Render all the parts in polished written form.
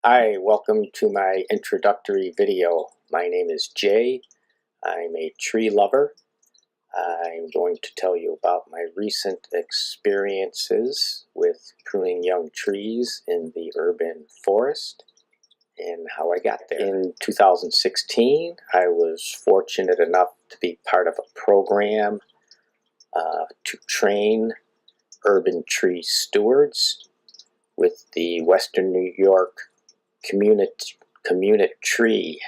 Hi, welcome to my introductory video. My name is Jay. I'm a tree lover. I'm going to tell you about my recent experiences with pruning young trees in the urban forest and how I got there. In 2016, I was fortunate enough to be part of a program to train urban tree stewards with the Western New York Community Tree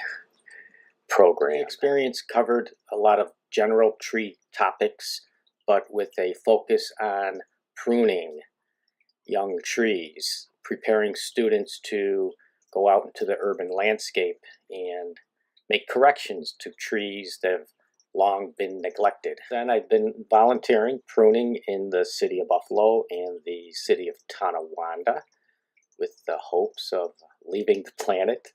program. The experience covered a lot of general tree topics, but with a focus on pruning young trees, preparing students to go out into the urban landscape and make corrections to trees that have long been neglected. Then I've been volunteering pruning in the city of Buffalo and the city of Tonawanda, with the hopes of leaving the planet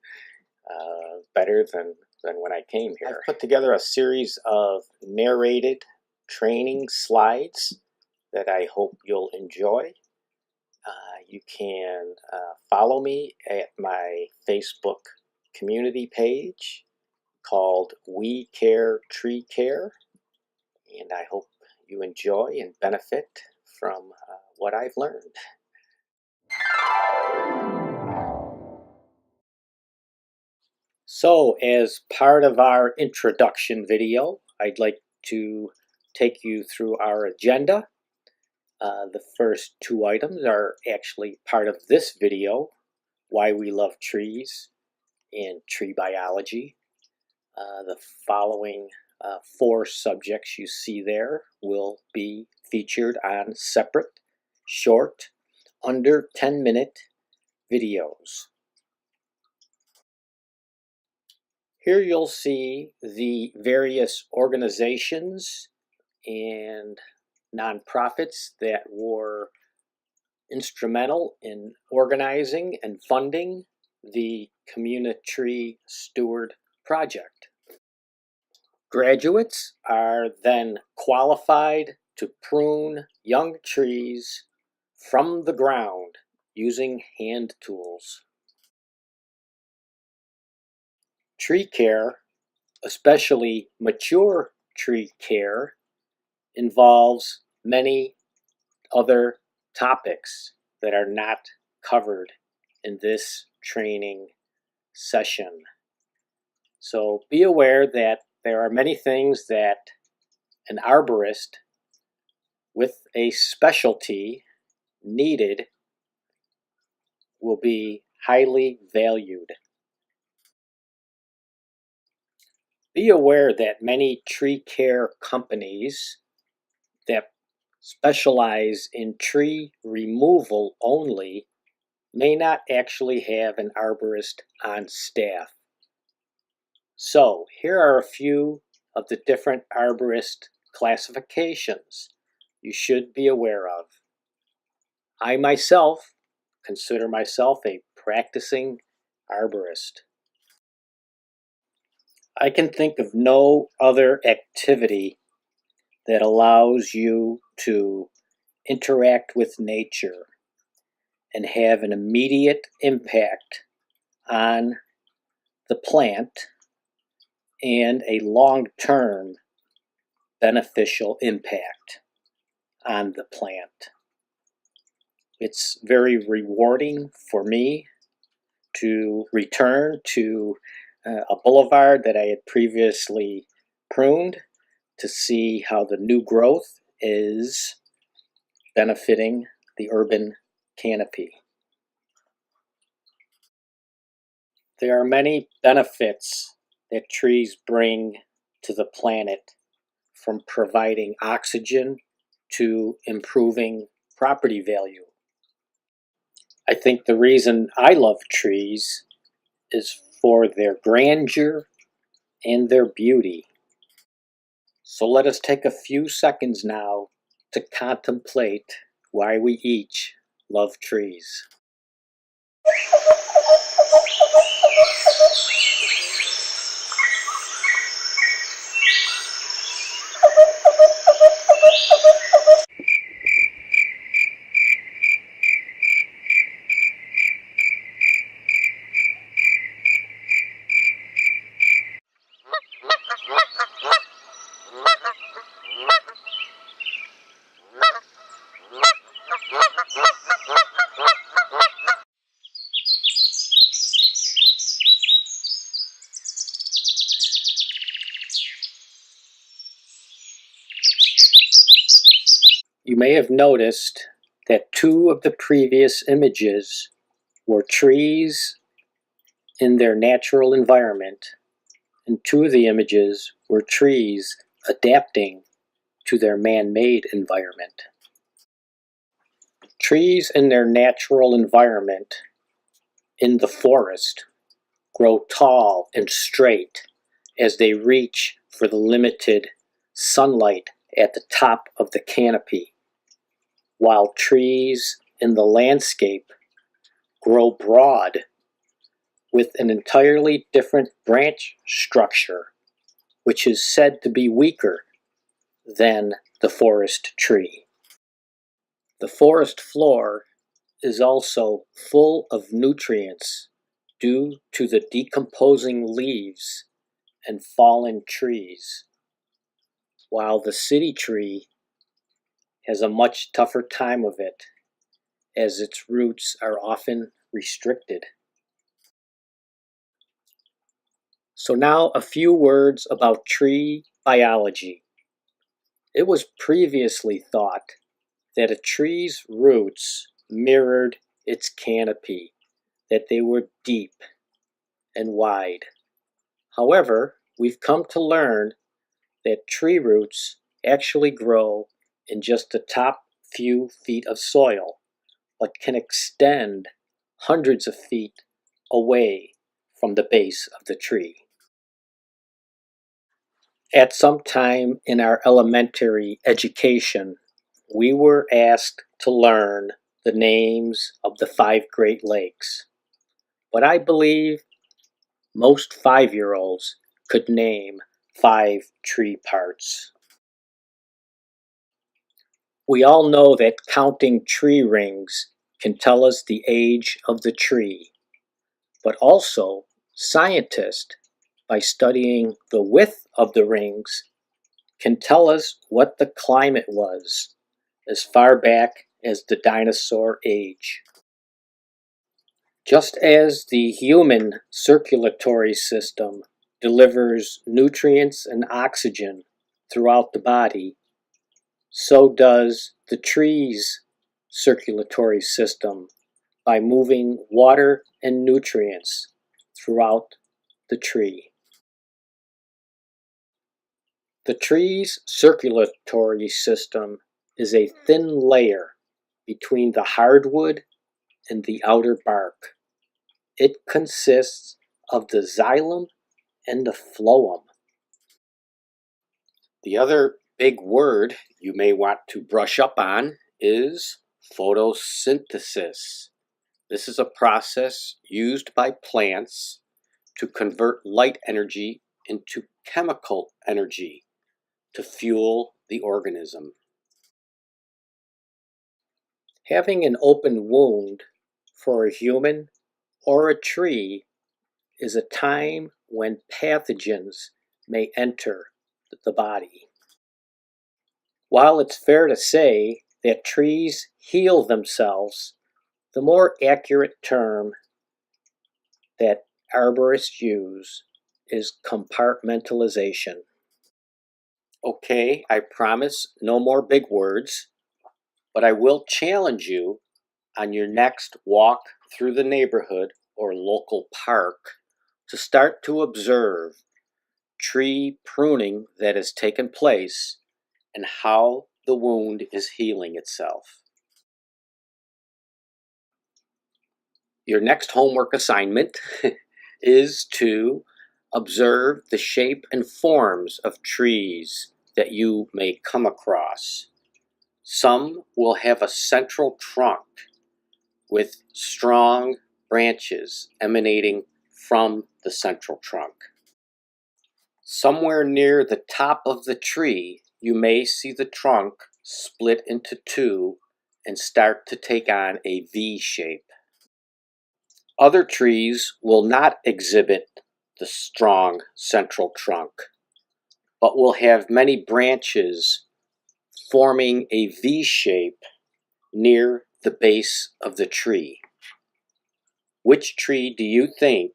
better than when I came here. I've put together a series of narrated training slides that I hope you'll enjoy. You can follow me at my Facebook community page called We Care Tree Care, and I hope you enjoy and benefit from what I've learned. So, as part of our introduction video, I'd like to take you through our agenda. The first two items are actually part of this video: why we love trees and tree biology. The following four subjects you see there will be featured on separate, short, under 10-minute videos. Here you'll see the various organizations and nonprofits that were instrumental in organizing and funding the Community Tree Steward Project. Graduates are then qualified to prune young trees from the ground using hand tools. Tree care, especially mature tree care, involves many other topics that are not covered in this training session. So be aware that there are many things that an arborist with a specialty needed will be highly valued. Be aware that many tree care companies that specialize in tree removal only may not actually have an arborist on staff. So here are a few of the different arborist classifications you should be aware of. I myself consider myself a practicing arborist. I can think of no other activity that allows you to interact with nature and have an immediate impact on the plant and a long-term beneficial impact on the plant. It's very rewarding for me to return to a boulevard that I had previously pruned to see how the new growth is benefiting the urban canopy. There are many benefits that trees bring to the planet, from providing oxygen to improving property value. I think the reason I love trees is for their grandeur and their beauty. So let us take a few seconds now to contemplate why we each love trees. You may have noticed that two of the previous images were trees in their natural environment, and two of the images were trees adapting to their man-made environment. Trees in their natural environment in the forest grow tall and straight as they reach for the limited sunlight at the top of the canopy, while trees in the landscape grow broad with an entirely different branch structure, which is said to be weaker than the forest tree. The forest floor is also full of nutrients due to the decomposing leaves and fallen trees, while the city tree has a much tougher time of it as its roots are often restricted. So now a few words about tree biology. It was previously thought that a tree's roots mirrored its canopy, that they were deep and wide. However, we've come to learn that tree roots actually grow in just the top few feet of soil, but can extend hundreds of feet away from the base of the tree. At some time in our elementary education, we were asked to learn the names of the 5 Great Lakes, but I believe most 5-year-olds could name 5 tree parts. We all know that counting tree rings can tell us the age of the tree, but also scientists, by studying the width of the rings, can tell us what the climate was as far back as the dinosaur age. Just as the human circulatory system delivers nutrients and oxygen throughout the body, so does the tree's circulatory system by moving water and nutrients throughout the tree. The tree's circulatory system is a thin layer between the hardwood and the outer bark. It consists of the xylem and the phloem. The other big word you may want to brush up on is photosynthesis. This is a process used by plants to convert light energy into chemical energy to fuel the organism. Having an open wound for a human or a tree is a time when pathogens may enter the body. While it's fair to say that trees heal themselves, the more accurate term that arborists use is compartmentalization. Okay, I promise no more big words, but I will challenge you on your next walk through the neighborhood or local park to start to observe tree pruning that has taken place and how the wound is healing itself. Your next homework assignment is to observe the shape and forms of trees that you may come across. Some will have a central trunk with strong branches emanating from the central trunk. Somewhere near the top of the tree, you may see the trunk split into two and start to take on a V shape. Other trees will not exhibit the strong central trunk, but will have many branches forming a V shape near the base of the tree. Which tree do you think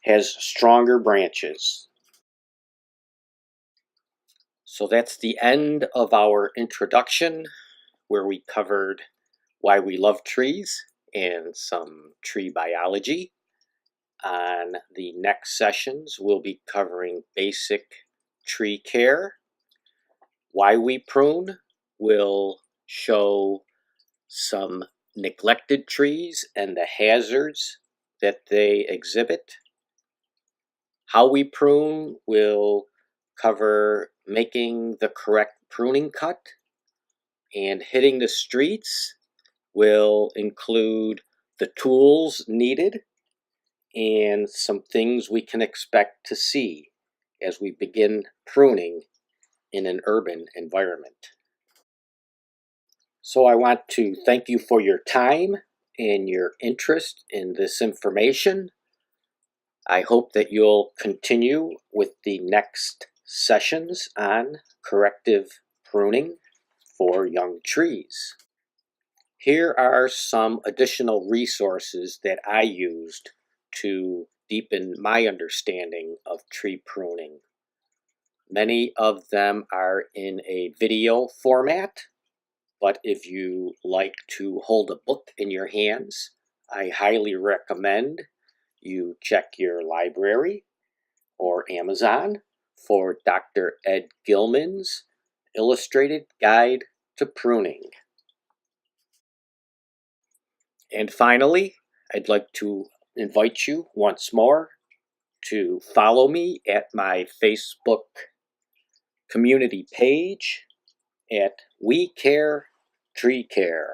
has stronger branches? So that's the end of our introduction where we covered why we love trees and some tree biology. On the next sessions, we'll be covering basic tree care. Why we prune will show some neglected trees and the hazards that they exhibit. How we prune will cover making the correct pruning cut, and hitting the streets will include the tools needed and some things we can expect to see as we begin pruning in an urban environment. So I want to thank you for your time and your interest in this information. I hope that you'll continue with the next sessions on corrective pruning for young trees. Here are some additional resources that I used to deepen my understanding of tree pruning. Many of them are in a video format, but if you like to hold a book in your hands, I highly recommend you check your library or Amazon for Dr. Ed Gilman's Illustrated Guide to Pruning. And finally, I'd like to invite you once more to follow me at my Facebook community page at We Care Tree Care.